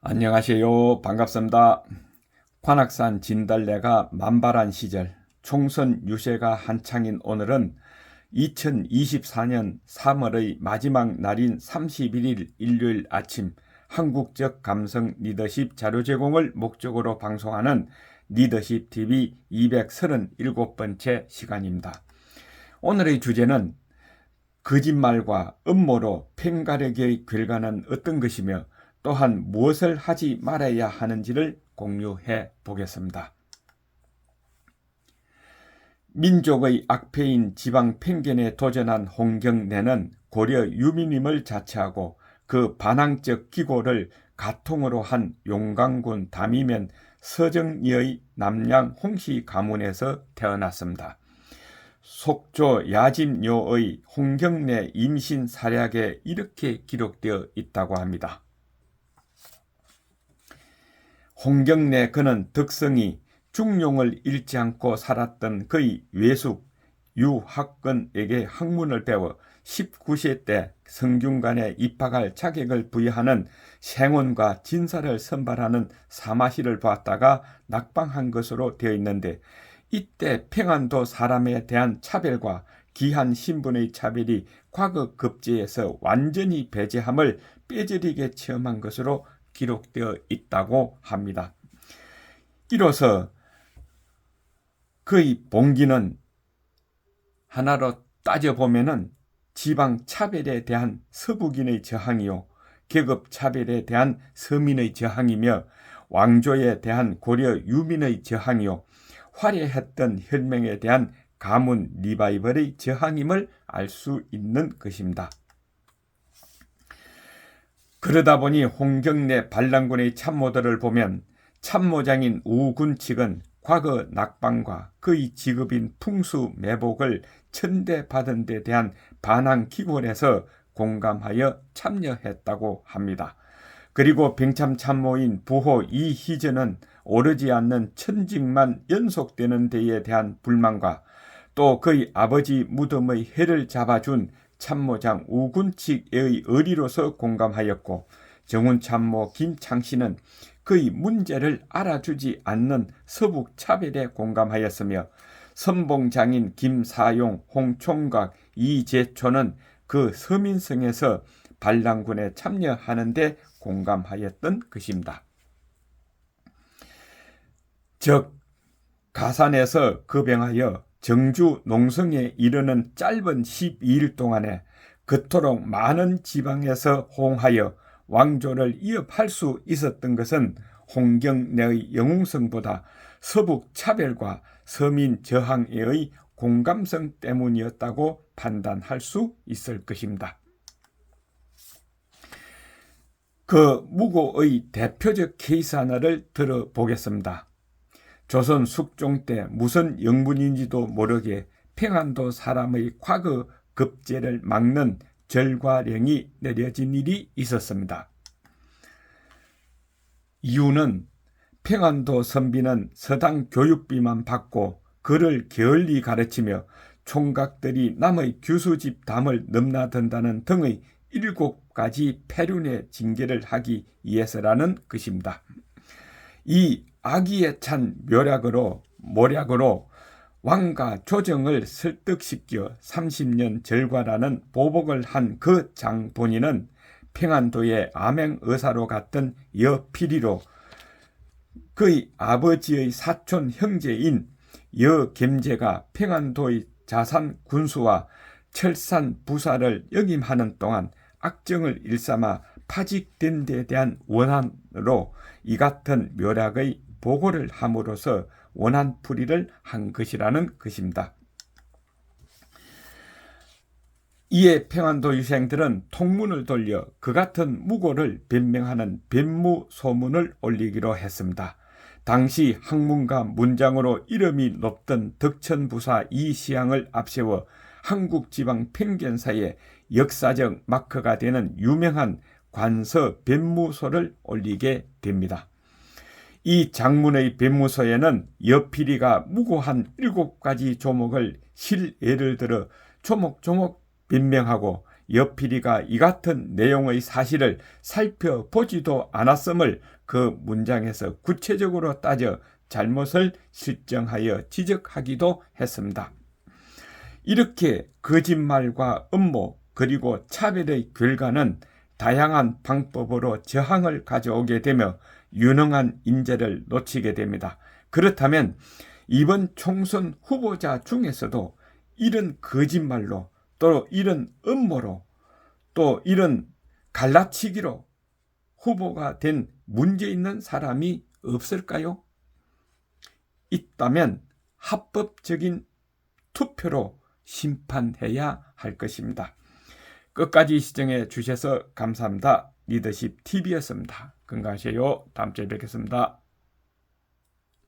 안녕하세요. 반갑습니다. 관악산 진달래가 만발한 시절, 총선 유세가 한창인 오늘은 2024년 3월의 마지막 날인 31일 일요일 아침 한국적 감성 리더십 자료 제공을 목적으로 방송하는 리더십 TV 237번째 시간입니다. 오늘의 주제는 거짓말과 음모로 펜가르기의 결과는 어떤 것이며 또한 무엇을 하지 말아야 하는지를 공유해 보겠습니다. 민족의 악패인 지방 편견에 도전한 홍경래는 고려 유미님을 자처하고 그 반항적 기고를 가통으로 한 용광군 담이면 서정리의 남양 홍씨 가문에서 태어났습니다. 속조 야집묘의 홍경래 임신 사략에 이렇게 기록되어 있다고 합니다. 홍경래 그는 덕성이 중용을 잃지 않고 살았던 그의 외숙 유학근에게 학문을 배워 19세 때 성균관에 입학할 자격을 부여하는 생원과 진사를 선발하는 사마시를 보았다가 낙방한 것으로 되어 있는데, 이때 평안도 사람에 대한 차별과 기한 신분의 차별이 과거 급제에서 완전히 배제함을 뼈저리게 체험한 것으로 기록되어 있다고 합니다. 이로써 그의 봉기는 하나로 따져보면 지방 차별에 대한 서북인의 저항이요, 계급 차별에 대한 서민의 저항이며 왕조에 대한 고려 유민의 저항이요, 화려했던 혈맹에 대한 가문 리바이벌의 저항임을 알 수 있는 것입니다. 그러다 보니 홍경래 반란군의 참모들을 보면 참모장인 우군 측은 과거 낙방과 그의 직업인 풍수 매복을 천대받은 데 대한 반항 기골에서 공감하여 참여했다고 합니다. 그리고 병참 참모인 부호 이희전은 오르지 않는 천직만 연속되는 데에 대한 불만과 또 그의 아버지 무덤의 해를 잡아준 참모장 우군 측의 의리로서 공감하였고, 정훈 참모 김창씨는 그의 문제를 알아주지 않는 서북 차별에 공감하였으며, 선봉장인 김사용, 홍총각, 이재초는 그 서민성에서 반란군에 참여하는 데 공감하였던 것입니다. 즉 가산에서 급행하여 정주 농성에 이르는 짧은 12일 동안에 그토록 많은 지방에서 호응하여 왕조를 이업할 수 있었던 것은 홍경래의 영웅성보다 서북 차별과 서민 저항의 공감성 때문이었다고 판단할 수 있을 것입니다. 그 무고의 대표적 케이스 하나를 들어보겠습니다. 조선 숙종 때 무슨 영문인지도 모르게 평안도 사람의 과거 급제를 막는 절과령이 내려진 일이 있었습니다. 이유는 평안도 선비는 서당 교육비만 받고 글을 게을리 가르치며 총각들이 남의 규수집 담을 넘나든다는 등의 7가지 폐륜의 징계를 하기 위해서라는 것입니다. 이 악의에 찬 모략으로 왕과 조정을 설득시켜 30년 절과라는 보복을 한 그 장본인은 평안도의 암행의사로 갔던 여필이로 그의 아버지의 사촌 형제인 여겸제가 평안도의 자산 군수와 철산 부사를 역임하는 동안 악정을 일삼아 파직된 데 대한 원한으로 이 같은 묘략의 보고를 함으로써 원한풀이를 한 것이라는 것입니다. 이에 평안도 유생들은 통문을 돌려 그 같은 무고를 변명하는 변무소문을 올리기로 했습니다. 당시 학문가 문장으로 이름이 높던 덕천부사 이시양을 앞세워 한국지방 편견사의 역사적 마커가 되는 유명한 관서 변무소를 올리게 됩니다. 이 장문의 변무소에는 여필이가 무고한 7가지 조목을 실예를 들어 조목조목 변명하고 여필이가 이 같은 내용의 사실을 살펴보지도 않았음을 그 문장에서 구체적으로 따져 잘못을 실정하여 지적하기도 했습니다. 이렇게 거짓말과 음모 그리고 차별의 결과는 다양한 방법으로 저항을 가져오게 되며 유능한 인재를 놓치게 됩니다. 그렇다면 이번 총선 후보자 중에서도 이런 거짓말로 또 이런 음모로 또 이런 갈라치기로 후보가 된 문제 있는 사람이 없을까요? 있다면 합법적인 투표로 심판해야 할 것입니다. 끝까지 시청해 주셔서 감사합니다. 리더십 TV였습니다. 건강하세요. 다음 주에 뵙겠습니다.